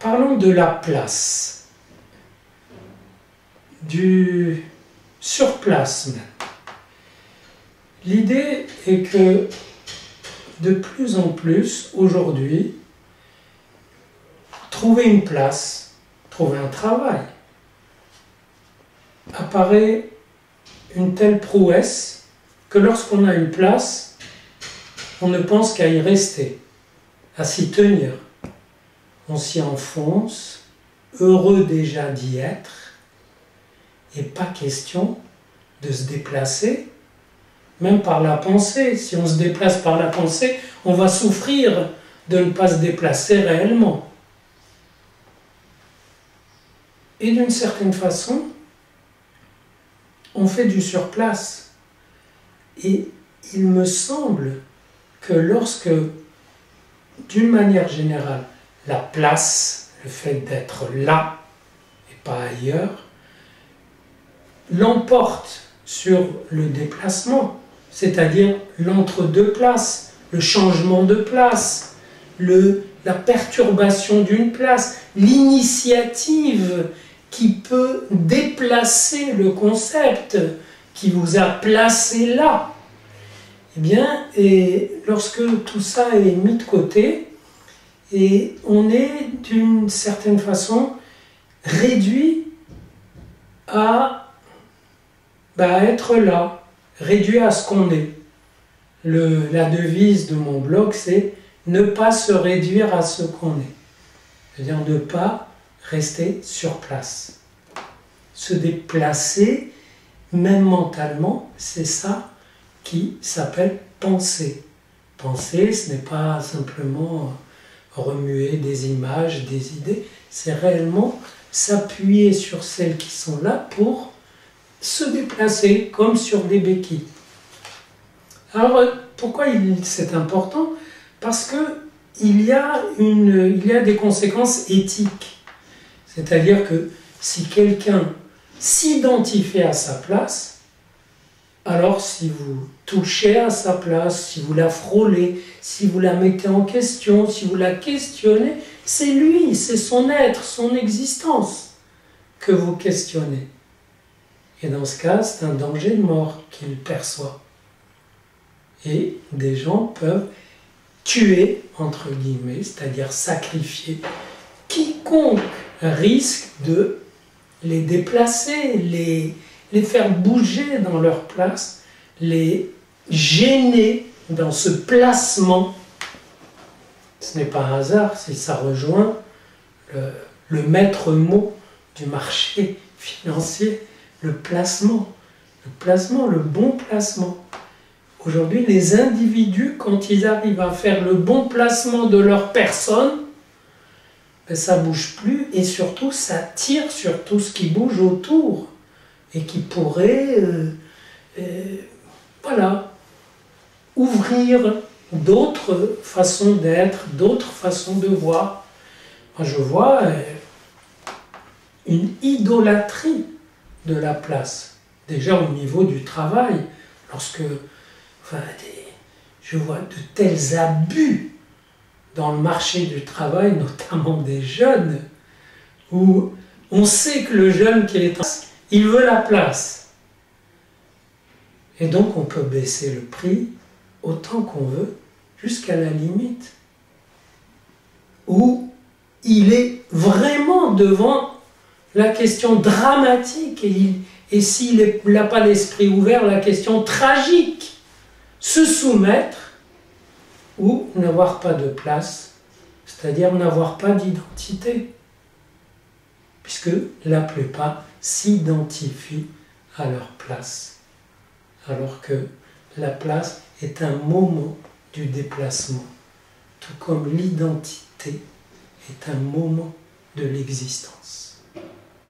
Parlons de la place, du surplace même. L'idée est que de plus en plus, aujourd'hui, trouver une place, trouver un travail, apparaît une telle prouesse que lorsqu'on a une place, on ne pense qu'à y rester, à s'y tenir. On s'y enfonce, heureux déjà d'y être, et pas question de se déplacer, même par la pensée. Si on se déplace par la pensée, on va souffrir de ne pas se déplacer réellement. Et d'une certaine façon, on fait du surplace. Et il me semble que lorsque, d'une manière générale, la place, le fait d'être là et pas ailleurs, l'emporte sur le déplacement, c'est-à-dire l'entre-deux places, le changement de place, la perturbation d'une place, l'initiative qui peut déplacer le concept qui vous a placé là. Eh bien, et lorsque tout ça est mis de côté, et on est d'une certaine façon réduit à être là, réduit à ce qu'on est. La devise de mon blog, c'est ne pas se réduire à ce qu'on est. C'est-à-dire ne pas rester sur place. Se déplacer, même mentalement, c'est ça qui s'appelle penser. Penser, ce n'est pas simplement remuer des images, des idées, c'est réellement s'appuyer sur celles qui sont là pour se déplacer comme sur des béquilles. Alors, pourquoi c'est important? Parce que il y a des conséquences éthiques. C'est-à-dire que si quelqu'un s'identifie à sa place, alors si vous touchez à sa place, si vous la frôlez, si vous la mettez en question, si vous la questionnez, c'est lui, c'est son être, son existence que vous questionnez. Et dans ce cas, c'est un danger de mort qu'il perçoit. Et des gens peuvent tuer, entre guillemets, c'est-à-dire sacrifier quiconque risque de les déplacer, les faire bouger dans leur place, les gêner dans ce placement. Ce n'est pas un hasard si ça rejoint le maître mot du marché financier, le placement, le bon placement. Aujourd'hui, les individus, quand ils arrivent à faire le bon placement de leur personne, ça ne bouge plus et surtout ça tire sur tout ce qui bouge autour et qui pourrait ouvrir d'autres façons d'être, d'autres façons de voir. Moi, je vois une idolâtrie de la place, déjà au niveau du travail, lorsque je vois de tels abus dans le marché du travail, notamment des jeunes, où on sait que le jeune qui est en place, il veut la place. Et donc on peut baisser le prix autant qu'on veut, jusqu'à la limite, où il est vraiment devant la question dramatique, et s'il n'a pas l'esprit ouvert, la question tragique, se soumettre ou n'avoir pas de place, c'est-à-dire n'avoir pas d'identité, puisque la plupart s'identifient à leur place, alors que la place est un moment du déplacement, tout comme l'identité est un moment de l'existence.